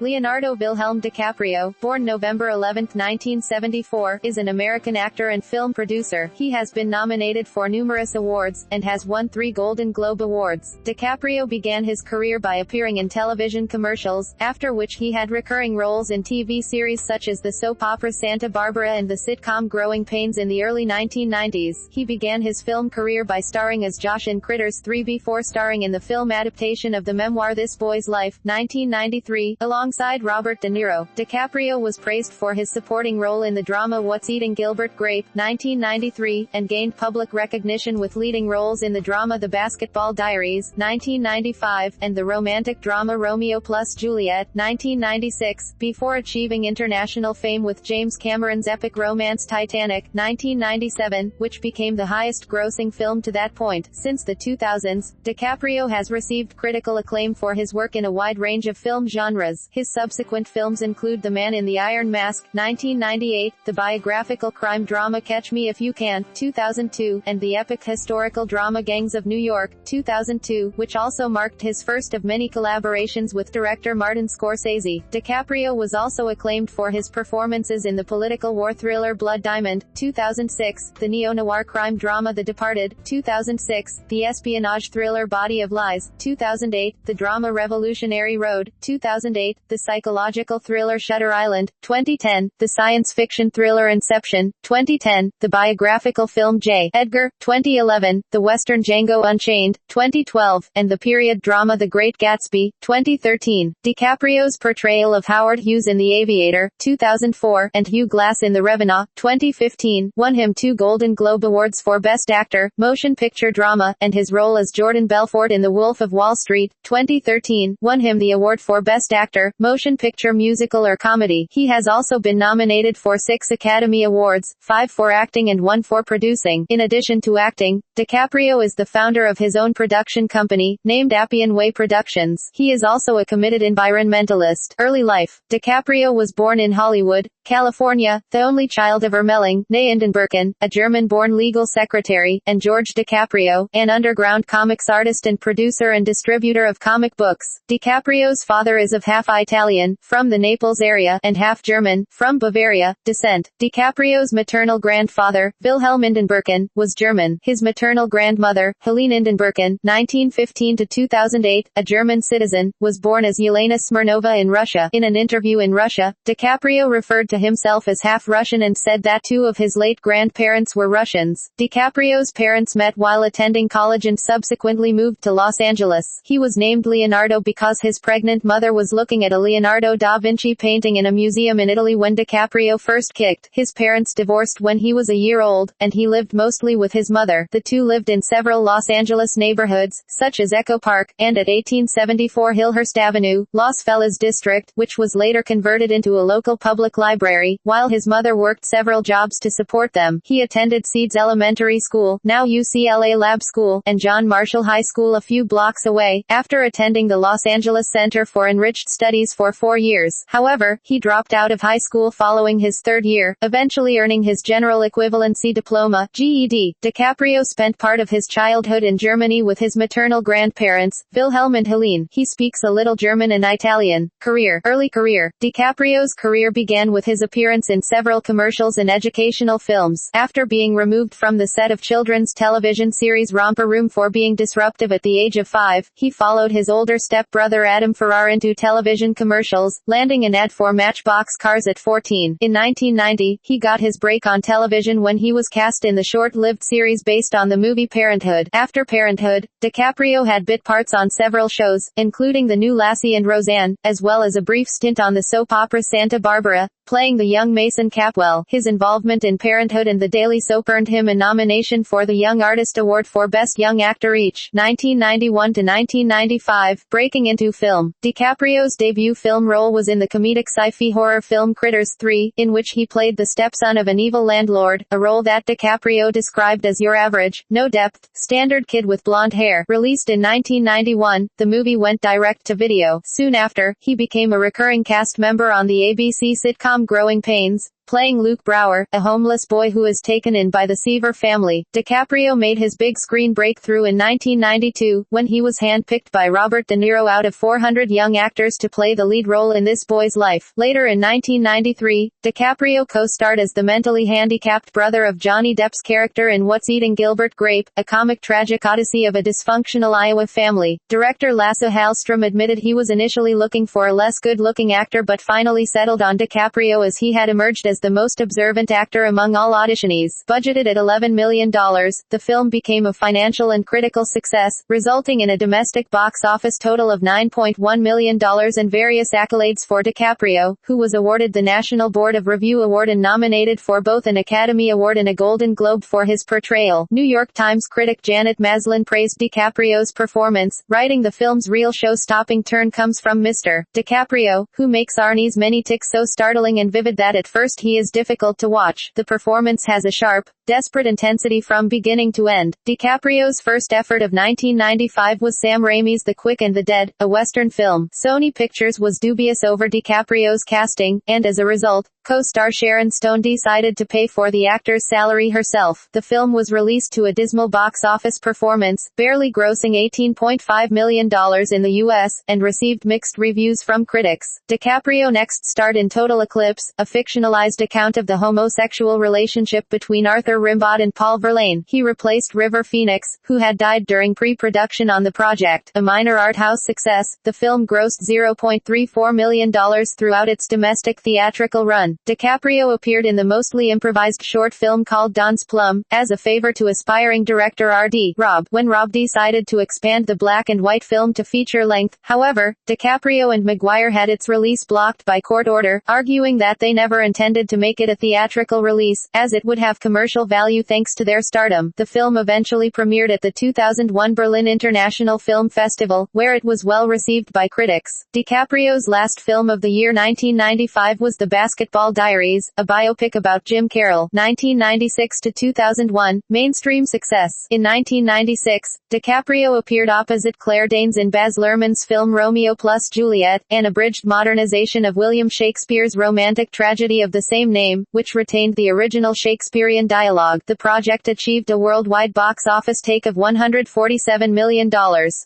Leonardo Wilhelm DiCaprio, born November 11, 1974, is an American actor and film producer. He has been nominated for numerous awards, and has won 3 Golden Globe Awards. DiCaprio began his career by appearing in television commercials, after which he had recurring roles in TV series such as the soap opera Santa Barbara and the sitcom Growing Pains in the early 1990s. He began his film career by starring as Josh in Critters 3 before starring in the film adaptation of the memoir This Boy's Life, 1993, alongside Robert De Niro. DiCaprio was praised for his supporting role in the drama What's Eating Gilbert Grape, 1993, and gained public recognition with leading roles in the drama The Basketball Diaries, 1995, and the romantic drama Romeo plus Juliet, 1996, before achieving international fame with James Cameron's epic romance Titanic, 1997, which became the highest-grossing film to that point. Since the 2000s, DiCaprio has received critical acclaim for his work in a wide range of film genres. His subsequent films include The Man in the Iron Mask, 1998, the biographical crime drama Catch Me If You Can, 2002, and the epic historical drama Gangs of New York, 2002, which also marked his first of many collaborations with director Martin Scorsese. DiCaprio was also acclaimed for his performances in the political war thriller Blood Diamond, 2006, the neo-noir crime drama The Departed, 2006, the espionage thriller Body of Lies, 2008, the drama Revolutionary Road, 2008, the psychological thriller Shutter Island, 2010, the science fiction thriller Inception, 2010, the biographical film J. Edgar, 2011, the western Django Unchained, 2012, and the period drama The Great Gatsby, 2013. DiCaprio's portrayal of Howard Hughes in The Aviator, 2004, and Hugh Glass in The Revenant, 2015, won him 2 Golden Globe Awards for Best Actor, Motion Picture Drama, and his role as Jordan Belfort in The Wolf of Wall Street, 2013, won him the award for Best Actor, Motion Picture Musical or Comedy. He has also been nominated for 6 Academy Awards, 5 for acting and 1 for producing. In addition to acting, DiCaprio is the founder of his own production company, named Appian Way Productions. He is also a committed environmentalist. Early life. DiCaprio was born in Hollywood, California, the only child of Ermeling, née Indenberken, a German-born legal secretary, and George DiCaprio, an underground comics artist and producer and distributor of comic books. DiCaprio's father is of half Italian, from the Naples area, and half German, from Bavaria, descent. DiCaprio's maternal grandfather, Wilhelm Indenberken, was German. His maternal grandmother, Helene Indenberken, 1915–2008, a German citizen, was born as Yelena Smirnova in Russia. In an interview in Russia, DiCaprio referred to himself as half Russian and said that 2 of his late grandparents were Russians. DiCaprio's parents met while attending college and subsequently moved to Los Angeles. He was named Leonardo because his pregnant mother was looking at a Leonardo da Vinci painting in a museum in Italy when DiCaprio first kicked. His parents divorced when he was a year old, and he lived mostly with his mother. The 2 lived in several Los Angeles neighborhoods, such as Echo Park, and at 1874 Hillhurst Avenue, Los Feliz District, which was later converted into a local public library. While his mother worked several jobs to support them, he attended Seeds Elementary School, now UCLA Lab School, and John Marshall High School a few blocks away, after attending the Los Angeles Center for Enriched Studies for 4 years. However, he dropped out of high school following his 3rd year, eventually earning his General Equivalency Diploma, GED. DiCaprio spent part of his childhood in Germany with his maternal grandparents, Wilhelm and Helene. He speaks a little German and Italian. Early career. DiCaprio's career began with his appearance in several commercials and educational films. After being removed from the set of children's television series Romper Room for being disruptive at the age of 5, he followed his older stepbrother Adam Ferrar into television commercials, landing an ad for Matchbox cars at 14. In 1990, he got his break on television when he was cast in the short-lived series based on the movie Parenthood. After Parenthood, DiCaprio had bit parts on several shows, including The New Lassie and Roseanne, as well as a brief stint on the soap opera Santa Barbara, playing the young Mason Capwell. His involvement in Parenthood and The Daily Soap earned him a nomination for the Young Artist Award for Best Young Actor each, 1991–1995. Breaking into film. DiCaprio's debut film role was in the comedic sci-fi horror film Critters 3, in which he played the stepson of an evil landlord, a role that DiCaprio described as your average, no depth, standard kid with blonde hair. Released in 1991, the movie went direct to video. Soon after, he became a recurring cast member on the ABC sitcom Growing Pains, playing Luke Brower, a homeless boy who is taken in by the Seaver family. DiCaprio made his big screen breakthrough in 1992, when he was handpicked by Robert De Niro out of 400 young actors to play the lead role in this boy's life. Later in 1993, DiCaprio co-starred as the mentally handicapped brother of Johnny Depp's character in What's Eating Gilbert Grape, a comic tragic odyssey of a dysfunctional Iowa family. Director Lasse Hallström admitted he was initially looking for a less good-looking actor but finally settled on DiCaprio as he had emerged as the most observant actor among all auditionees. Budgeted at $11 million, the film became a financial and critical success, resulting in a domestic box office total of $9.1 million and various accolades for DiCaprio, who was awarded the National Board of Review Award and nominated for both an Academy Award and a Golden Globe for his portrayal. New York Times critic Janet Maslin praised DiCaprio's performance, writing the film's real show-stopping turn comes from Mr. DiCaprio, who makes Arnie's many tics so startling and vivid that at first he is difficult to watch. The performance has a sharp, desperate intensity from beginning to end. DiCaprio's first effort of 1995 was Sam Raimi's The Quick and the Dead, a Western film. Sony Pictures was dubious over DiCaprio's casting, and as a result, co-star Sharon Stone decided to pay for the actor's salary herself. The film was released to a dismal box office performance, barely grossing $18.5 million in the U.S., and received mixed reviews from critics. DiCaprio next starred in Total Eclipse, a fictionalized account of the homosexual relationship between Arthur Rimbaud and Paul Verlaine. He replaced River Phoenix, who had died during pre-production on the project. A minor art house success, the film grossed $0.34 million throughout its domestic theatrical run. DiCaprio appeared in the mostly improvised short film called Don's Plum, as a favor to aspiring director R.D. Robb. When Robb decided to expand the black and white film to feature length, however, DiCaprio and Maguire had its release blocked by court order, arguing that they never intended to make it a theatrical release, as it would have commercial value thanks to their stardom. The film eventually premiered at the 2001 Berlin International Film Festival, where it was well received by critics. DiCaprio's last film of the year 1995 was The Basketball Diaries, a biopic about Jim Carroll. 1996 to 2001, mainstream success. In 1996, DiCaprio appeared opposite Claire Danes in Baz Luhrmann's film Romeo plus Juliet, an abridged modernization of William Shakespeare's romantic tragedy of the same name, which retained the original Shakespearean dialogue. The project achieved a worldwide box office take of $147 million.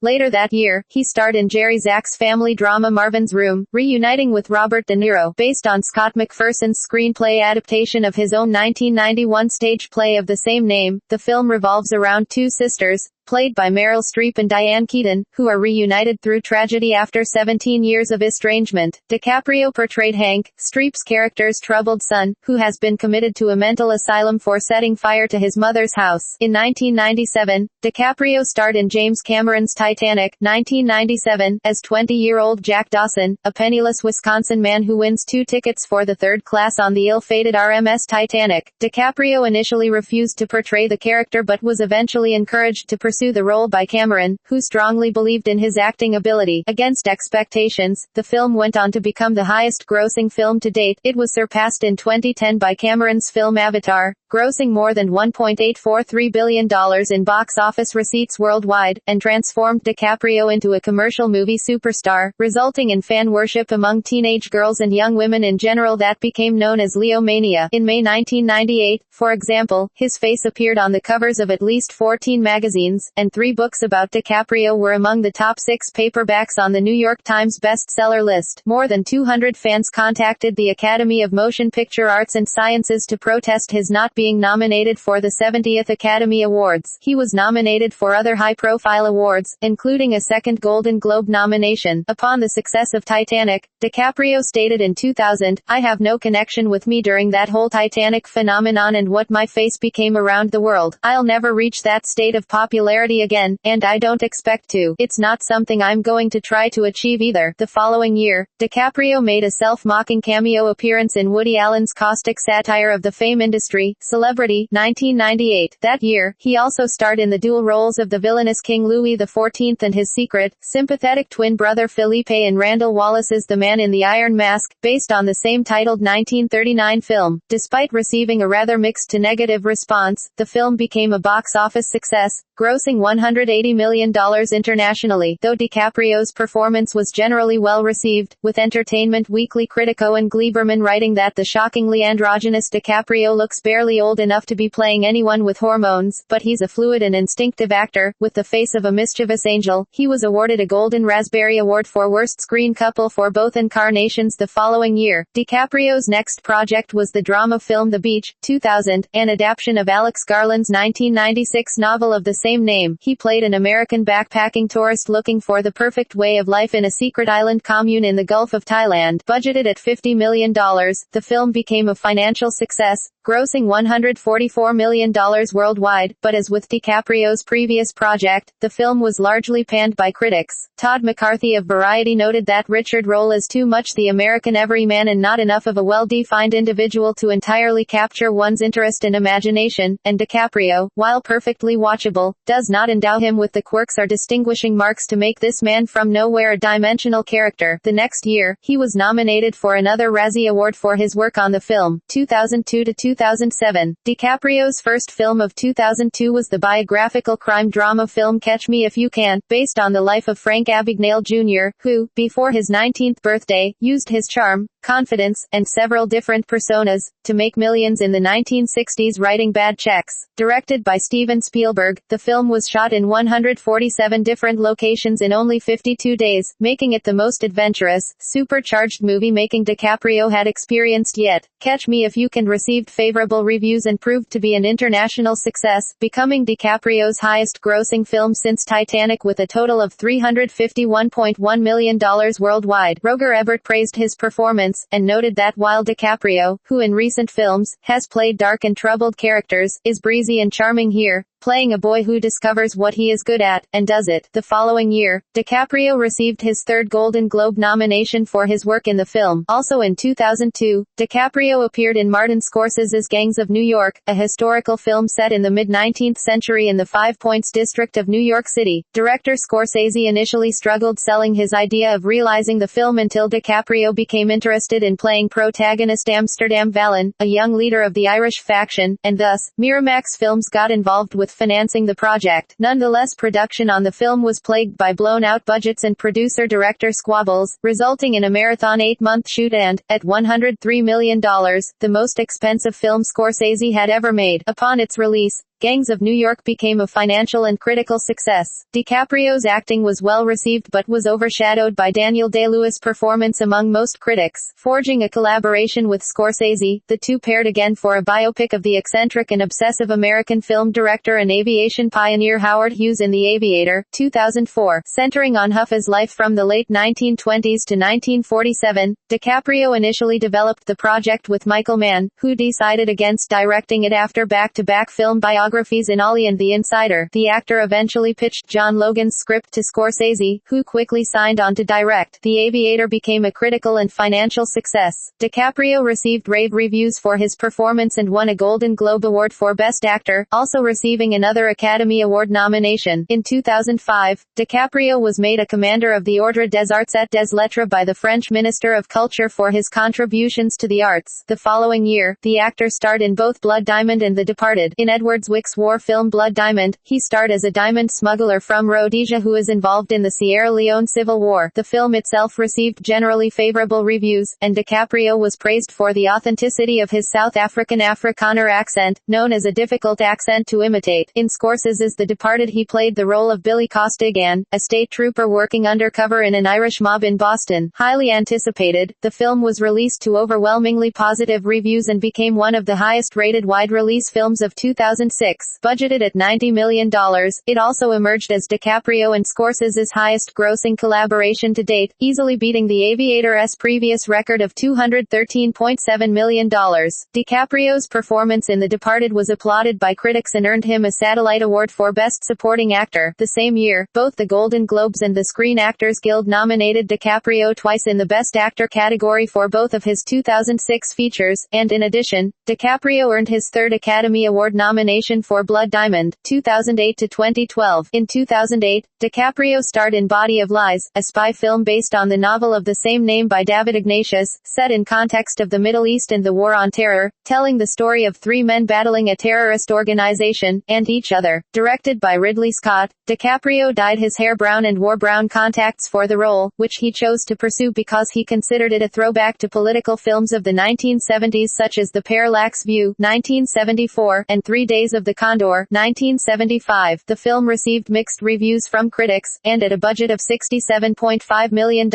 Later that year, he starred in Jerry Zaks' family drama Marvin's Room, reuniting with Robert De Niro, based on Scott McPherson's screenplay adaptation of his own 1991 stage play of the same name. The film revolves around two sisters, played by Meryl Streep and Diane Keaton, who are reunited through tragedy after 17 years of estrangement. DiCaprio portrayed Hank, Streep's character's troubled son, who has been committed to a mental asylum for setting fire to his mother's house. In 1997, DiCaprio starred in James Cameron's Titanic, 1997, as 20-year-old Jack Dawson, a penniless Wisconsin man who wins 2 tickets for the third class on the ill-fated RMS Titanic. DiCaprio initially refused to portray the character but was eventually encouraged to pursue the role by Cameron, who strongly believed in his acting ability. Against expectations, the film went on to become the highest-grossing film to date. It was surpassed in 2010 by Cameron's film Avatar, grossing more than $1.843 billion in box office receipts worldwide, and transformed DiCaprio into a commercial movie superstar, resulting in fan worship among teenage girls and young women in general that became known as Leo Mania. In May 1998, for example, his face appeared on the covers of at least 14 magazines, and 3 books about DiCaprio were among the top 6 paperbacks on the New York Times bestseller list. More than 200 fans contacted the Academy of Motion Picture Arts and Sciences to protest his not being nominated for the 70th Academy Awards. He was nominated for other high-profile awards, including a second Golden Globe nomination. Upon the success of Titanic, DiCaprio stated in 2000, "I have no connection with me during that whole Titanic phenomenon and what my face became around the world. I'll never reach that state of popularity again, and I don't expect to. It's not something I'm going to try to achieve either." The following year, DiCaprio made a self-mocking cameo appearance in Woody Allen's caustic satire of the fame industry, Celebrity, 1998. That year, he also starred in the dual roles of the villainous King Louis XIV and his secret, sympathetic twin brother Felipe in Randall Wallace's The Man in the Iron Mask, based on the same titled 1939 film. Despite receiving a rather mixed to negative response, the film became a box office success, grossing $180 million internationally, though DiCaprio's performance was generally well received, with Entertainment Weekly critic Owen Gleiberman writing that the shockingly androgynous DiCaprio looks barely old enough to be playing anyone with hormones, but he's a fluid and instinctive actor, with the face of a mischievous angel. He was awarded a Golden Raspberry Award for Worst Screen Couple for both incarnations the following year. DiCaprio's next project was the drama film The Beach, 2000, an adaptation of Alex Garland's 1996 novel of the same name. He played an American backpacking tourist looking for the perfect way of life in a secret island commune in the Gulf of Thailand. Budgeted at $50 million, the film became a financial success, grossing $144 million worldwide, but as with DiCaprio's previous project, the film was largely panned by critics. Todd McCarthy of Variety noted that Richard Rolle is too much the American everyman and not enough of a well-defined individual to entirely capture one's interest and imagination, and DiCaprio, while perfectly watchable, does not endow him with the quirks or distinguishing marks to make this man from nowhere a dimensional character. The next year, he was nominated for another Razzie Award for his work on the film. 2002 to 2007. DiCaprio's first film of 2002 was the biographical crime drama film Catch Me If You Can, based on the life of Frank Abagnale Jr., who, before his 19th birthday, used his charm, confidence, and several different personas to make millions in the 1960s writing bad checks. Directed by Steven Spielberg, the film was shot in 147 different locations in only 52 days, making it the most adventurous, supercharged movie-making DiCaprio had experienced yet. Catch Me If You Can received favorable reviews and proved to be an international success, becoming DiCaprio's highest-grossing film since Titanic with a total of $351.1 million worldwide. Roger Ebert praised his performance, and noted that while DiCaprio, who in recent films, has played dark and troubled characters, is breezy and charming here, playing a boy who discovers what he is good at, and does it. The following year, DiCaprio received his third Golden Globe nomination for his work in the film. Also in 2002, DiCaprio appeared in Martin Scorsese's Gangs of New York, a historical film set in the mid-19th century in the Five Points district of New York City. Director Scorsese initially struggled selling his idea of realizing the film until DiCaprio became interested in playing protagonist Amsterdam Vallon, a young leader of the Irish faction, and thus, Miramax Films got involved with financing the project. Nonetheless, production on the film was plagued by blown-out budgets and producer-director squabbles, resulting in a marathon 8-month shoot and, at $103 million, the most expensive film Scorsese had ever made. Upon its release, Gangs of New York became a financial and critical success. DiCaprio's acting was well received but was overshadowed by Daniel Day-Lewis' performance among most critics. Forging a collaboration with Scorsese, the two paired again for a biopic of the eccentric and obsessive American film director and aviation pioneer Howard Hughes in The Aviator, 2004. Centering on Huffa's life from the late 1920s to 1947, DiCaprio initially developed the project with Michael Mann, who decided against directing it after back-to-back film biographies in Ollie and The Insider. The actor eventually pitched John Logan's script to Scorsese, who quickly signed on to direct. The Aviator became a critical and financial success. DiCaprio received rave reviews for his performance and won a Golden Globe Award for Best Actor, also receiving another Academy Award nomination. In 2005, DiCaprio was made a Commander of the Ordre des Arts et des Lettres by the French Minister of Culture for his contributions to the arts. The following year, the actor starred in both Blood Diamond and The Departed. In Edward Zwick's war film Blood Diamond, he starred as a diamond smuggler from Rhodesia who is involved in the Sierra Leone Civil War. The film itself received generally favorable reviews, and DiCaprio was praised for the authenticity of his South African Afrikaner accent, known as a difficult accent to imitate. In Scorsese's The Departed he played the role of Billy Costigan, a state trooper working undercover in an Irish mob in Boston. Highly anticipated, the film was released to overwhelmingly positive reviews and became one of the highest-rated wide-release films of 2006. 1996, budgeted at $90 million. It also emerged as DiCaprio and Scorsese's highest-grossing collaboration to date, easily beating The Aviator's previous record of $213.7 million. DiCaprio's performance in The Departed was applauded by critics and earned him a Satellite Award for Best Supporting Actor. The same year, both the Golden Globes and the Screen Actors Guild nominated DiCaprio twice in the Best Actor category for both of his 2006 features, and in addition, DiCaprio earned his third Academy Award nomination for Blood Diamond, 2008 to 2012. In 2008, DiCaprio starred in Body of Lies, a spy film based on the novel of the same name by David Ignatius, set in context of the Middle East and the War on Terror, telling the story of three men battling a terrorist organization, and each other. Directed by Ridley Scott, DiCaprio dyed his hair brown and wore brown contacts for the role, which he chose to pursue because he considered it a throwback to political films of the 1970s such as The Parallax View, 1974, and 3 Days of the Condor, 1975. The film received mixed reviews from critics, and at a budget of $67.5 million,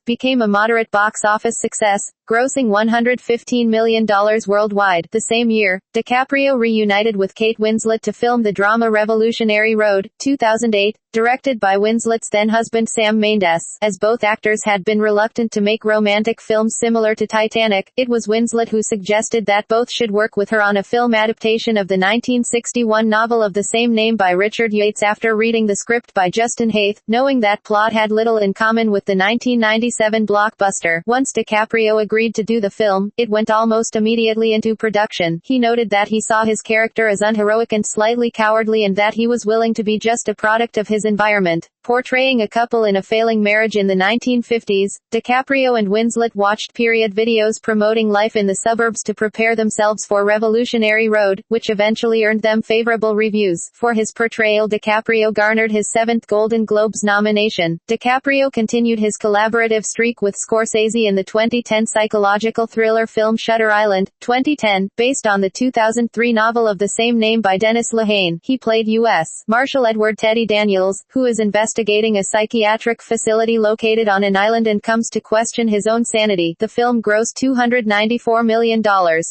became a moderate box office success, grossing $115 million worldwide. The same year, DiCaprio reunited with Kate Winslet to film the drama Revolutionary Road, 2008, directed by Winslet's then-husband Sam Mendes. As both actors had been reluctant to make romantic films similar to Titanic, it was Winslet who suggested that both should work with her on a film adaptation of the 1961 novel of the same name by Richard Yates after reading the script by Justin Haythe, knowing that plot had little in common with the 1997 blockbuster. Once DiCaprio agreed to do the film, it went almost immediately into production. He noted that he saw his character as unheroic and slightly cowardly and that he was willing to be just a product of his environment. Portraying a couple in a failing marriage in the 1950s, DiCaprio and Winslet watched period videos promoting life in the suburbs to prepare themselves for Revolutionary Road, which eventually earned them favorable reviews. For his portrayal, DiCaprio garnered his 7th Golden Globes nomination. DiCaprio continued his collaborative streak with Scorsese in the 2010 psychological thriller film Shutter Island, 2010, based on the 2003 novel of the same name by Dennis Lehane. He played U.S. Marshal Edward Teddy Daniels, who is investigating a psychiatric facility located on an island and comes to question his own sanity. The film grossed $294 million.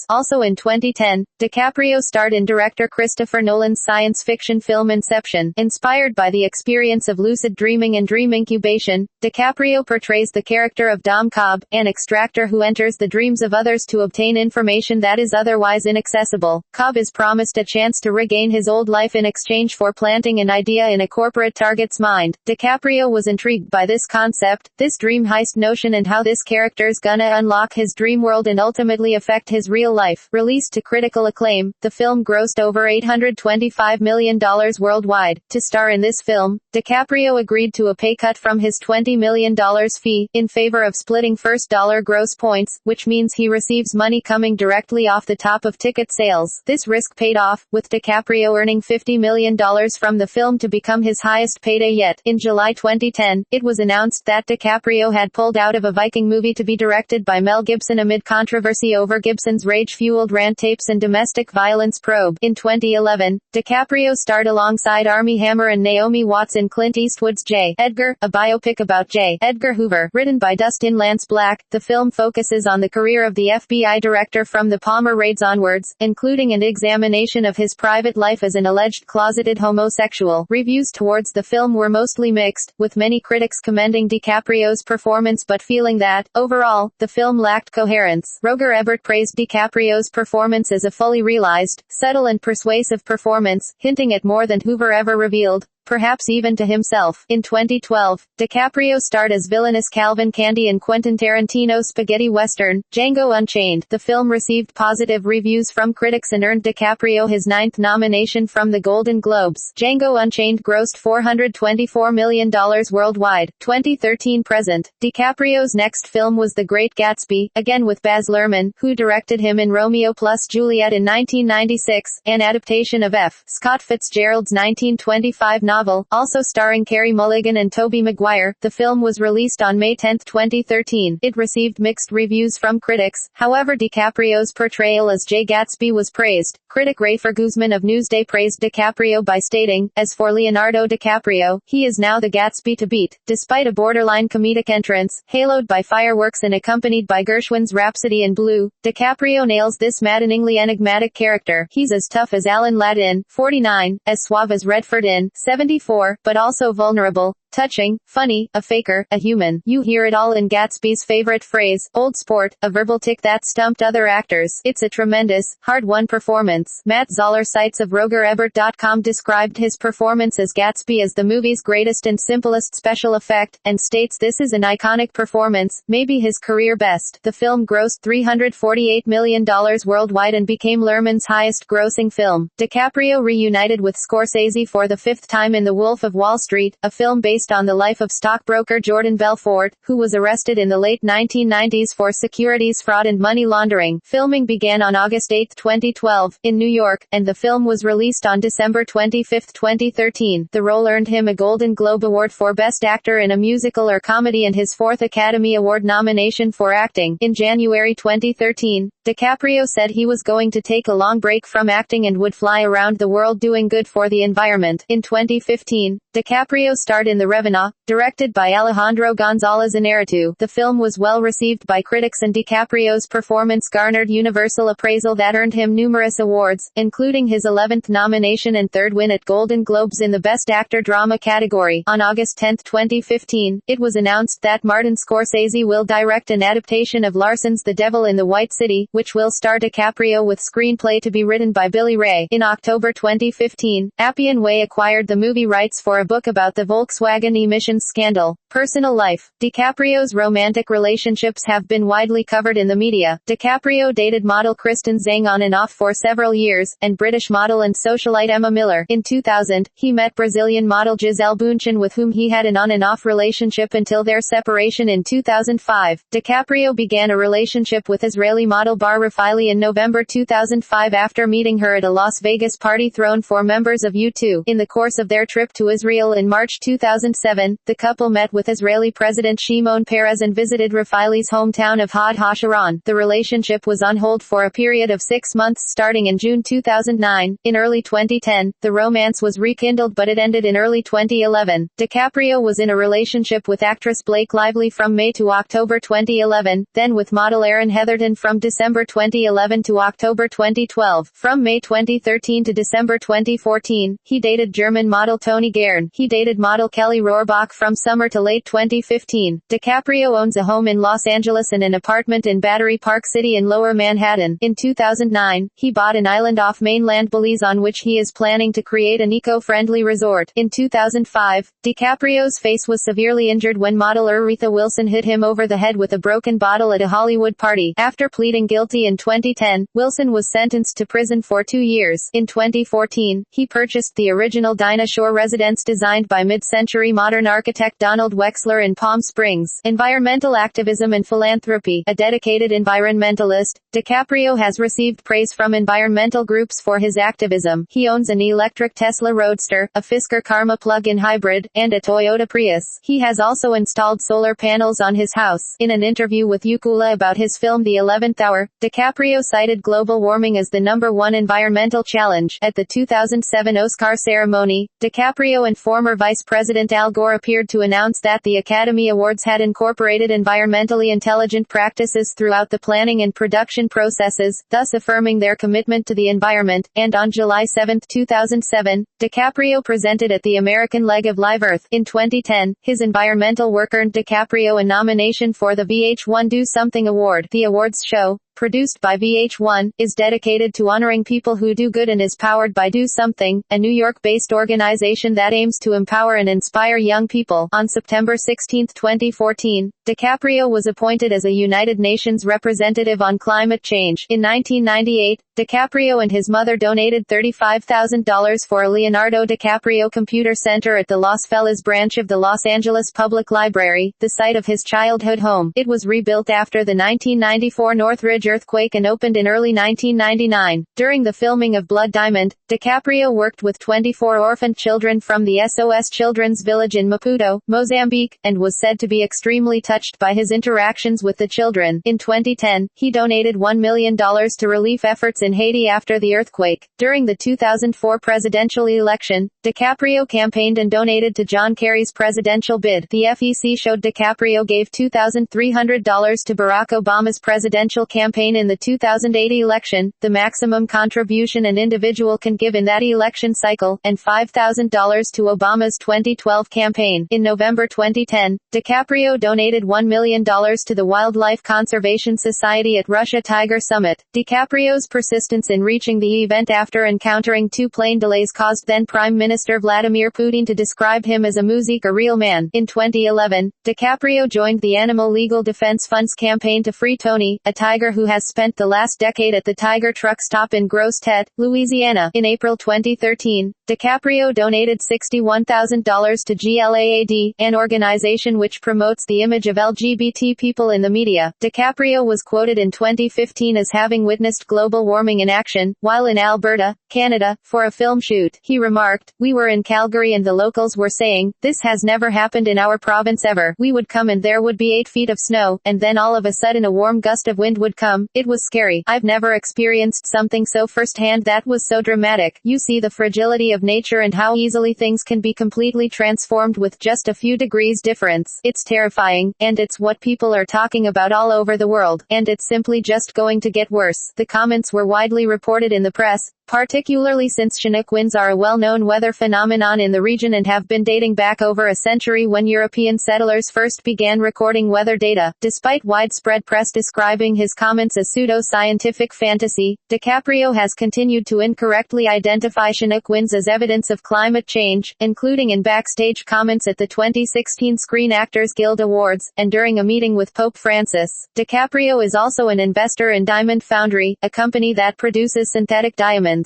Also in 2010, DiCaprio starred in director Christopher Nolan's science fiction film Inception. Inspired by the experience of lucid dreaming and dream incubation, DiCaprio portrays the character of Dom Cobb, an extractor who enters the dreams of others to obtain information that is otherwise inaccessible. Cobb is promised a chance to regain his old life in exchange for planting an idea in a corporate target's mind. DiCaprio was intrigued by this concept, this dream heist notion, and how this character's gonna unlock his dream world and ultimately affect his real life. Released to critical acclaim, the film grossed over $825 million worldwide. To star in this film, DiCaprio agreed to a pay cut from his $20 million fee, in favor of splitting first dollar gross points, which means he receives money coming directly off the top of ticket sales. This risk paid off, with DiCaprio earning $50 million from the film to become his highest payday yet. In July 2010, it was announced that DiCaprio had pulled out of a Viking movie to be directed by Mel Gibson amid controversy over Gibson's rage-fueled rant tapes and domestic violence probe. In 2011, DiCaprio starred alongside Armie Hammer and Naomi Watts in Clint Eastwood's J. Edgar, a biopic about J. Edgar Hoover, written by Dustin Lance Black. The film focuses on the career of the FBI director from the Palmer raids onwards, including an examination of his private life as an alleged closeted homosexual. Reviews towards the film were mostly mixed, with many critics commending DiCaprio's performance but feeling that, overall, the film lacked coherence. Roger Ebert praised DiCaprio's performance as a fully realized, subtle and persuasive performance, hinting at more than Hoover ever revealed, perhaps even to himself. In 2012, DiCaprio starred as villainous Calvin Candy in Quentin Tarantino's spaghetti western, Django Unchained. The film received positive reviews from critics and earned DiCaprio his 9th nomination from the Golden Globes. Django Unchained grossed $424 million worldwide, 2013-present. DiCaprio's next film was The Great Gatsby, again with Baz Luhrmann, who directed him in Romeo plus Juliet in 1996, an adaptation of F. Scott Fitzgerald's 1925 novel novel, also starring Carey Mulligan and Tobey Maguire. The film was released on May 10, 2013. It received mixed reviews from critics. However, DiCaprio's portrayal as Jay Gatsby was praised. Critic Rafer Guzman of Newsday praised DiCaprio by stating, "As for Leonardo DiCaprio, he is now the Gatsby to beat." Despite a borderline comedic entrance, haloed by fireworks and accompanied by Gershwin's Rhapsody in Blue, DiCaprio nails this maddeningly enigmatic character. He's as tough as Alan Ladd in 49, as suave as Redford in 74, but also vulnerable, touching, funny, a faker, a human. You hear it all in Gatsby's favorite phrase, "old sport," a verbal tick that stumped other actors. It's a tremendous, hard-won performance. Matt Zoller Sites of RogerEbert.com described his performance as Gatsby as the movie's greatest and simplest special effect, and states this is an iconic performance, maybe his career best. The film grossed $348 million worldwide and became Lerman's highest-grossing film. DiCaprio reunited with Scorsese for the fifth time in The Wolf of Wall Street, a film based on the life of stockbroker Jordan Belfort, who was arrested in the late 1990s for securities fraud and money laundering. Filming began on August 8, 2012, in New York, and the film was released on December 25, 2013. The role earned him a Golden Globe Award for Best Actor in a Musical or Comedy and his fourth Academy Award nomination for acting. In January 2013, DiCaprio said he was going to take a long break from acting and would fly around the world doing good for the environment. In 2015, DiCaprio starred in The Revenant, directed by Alejandro González Iñárritu. The film was well received by critics and DiCaprio's performance garnered universal appraisal that earned him numerous awards, including his 11th nomination and third win at Golden Globes in the Best Actor Drama category. On August 10, 2015, it was announced that Martin Scorsese will direct an adaptation of Larson's The Devil in the White City, which will star DiCaprio with screenplay to be written by Billy Ray. In October 2015, Appian Way acquired the movie rights for a book about the Volkswagen emissions scandal. Personal life. DiCaprio's romantic relationships have been widely covered in the media. DiCaprio dated model Kristen Zhang on and off for several years, and British model and socialite Emma Miller. In 2000, he met Brazilian model Gisele Bündchen, with whom he had an on and off relationship until their separation in 2005. DiCaprio began a relationship with Israeli model Bar Refaeli in November 2005 after meeting her at a Las Vegas party thrown for members of U2. In the course of their trip to Israel in March 2007, the couple met with Israeli President Shimon Peres and visited Refaeli's hometown of Hod HaSharon. The relationship was on hold for a period of 6 months starting in June 2009. In early 2010, the romance was rekindled, but it ended in early 2011. DiCaprio was in a relationship with actress Blake Lively from May to October 2011, then with model Erin Heatherton from December 2011 to October 2012. From May 2013 to December 2014, he dated German model Toni Gern. He dated model Kelly Rohrbach from summer to late 2015. DiCaprio owns a home in Los Angeles and an apartment in Battery Park City in Lower Manhattan. In 2009, he bought an island off mainland Belize on which he is planning to create an eco-friendly resort. In 2005, DiCaprio's face was severely injured when model Aretha Wilson hit him over the head with a broken bottle at a Hollywood party. After pleading guilty in 2010, Wilson was sentenced to prison for 2 years. In 2014, he purchased the original Dinah Shore residence designed by mid-century modern architect Donald Wexler in Palm Springs. Environmental activism and philanthropy. A dedicated environmentalist, DiCaprio has received praise from environmental groups for his activism. He owns an electric Tesla Roadster, a Fisker Karma plug-in hybrid, and a Toyota Prius. He has also installed solar panels on his house. In an interview with Ukula about his film The 11th Hour, DiCaprio cited global warming as the #1 environmental challenge. At the 2007 Oscar ceremony, DiCaprio and former Vice President Al Gore appeared to announce that the Academy Awards had incorporated environmentally intelligent practices throughout the planning and production processes, thus affirming their commitment to the environment. And on July 7, 2007, DiCaprio presented at the American leg of Live Earth. In 2010, his environmental work earned DiCaprio a nomination for the VH1 Do Something Award. The awards show, produced by VH1, is dedicated to honoring people who do good and is powered by Do Something, a New York-based organization that aims to empower and inspire young people. On September 16, 2014, DiCaprio was appointed as a United Nations representative on climate change. In 1998, DiCaprio and his mother donated $35,000 for a Leonardo DiCaprio Computer Center at the Los Feliz branch of the Los Angeles Public Library, the site of his childhood home. It was rebuilt after the 1994 Northridge earthquake and opened in early 1999. During the filming of Blood Diamond, DiCaprio worked with 24 orphaned children from the SOS Children's Village in Maputo, Mozambique, and was said to be extremely touched by his interactions with the children. In 2010, he donated $1 million to relief efforts in Haiti after the earthquake. During the 2004 presidential election, DiCaprio campaigned and donated to John Kerry's presidential bid. The FEC showed DiCaprio gave $2,300 to Barack Obama's presidential campaign in the 2008 election, the maximum contribution an individual can give in that election cycle, and $5,000 to Obama's 2012 campaign. In November 2010, DiCaprio donated $1 million to the Wildlife Conservation Society at Russia Tiger Summit. DiCaprio's persistence in reaching the event after encountering 2 plane delays caused then Prime Minister Vladimir Putin to describe him as a music a real man. In 2011, DiCaprio joined the Animal Legal Defense Fund's campaign to free Tony, a tiger who has spent the last decade at the Tiger truck stop in Grosse Tête, Louisiana. In April 2013, DiCaprio donated $61,000 to GLAAD, an organization which promotes the image of LGBT people in the media. DiCaprio was quoted in 2015 as having witnessed global warming in action, while in Alberta, Canada, for a film shoot. He remarked, "We were in Calgary and the locals were saying, this has never happened in our province ever. We would come and there would be 8 feet of snow, and then all of a sudden a warm gust of wind would come. It was scary. I've never experienced something so firsthand that was so dramatic. You see the fragility of nature and how easily things can be completely transformed with just a few degrees difference. It's terrifying, and it's what people are talking about all over the world, and it's simply just going to get worse." The comments were widely reported in the press, particularly since Chinook winds are a well-known weather phenomenon in the region and have been dating back over a century when European settlers first began recording weather data. Despite widespread press describing his comments as pseudo-scientific fantasy, DiCaprio has continued to incorrectly identify Chinook winds as evidence of climate change, including in backstage comments at the 2016 Screen Actors Guild Awards, and during a meeting with Pope Francis. DiCaprio is also an investor in Diamond Foundry, a company that produces synthetic diamonds.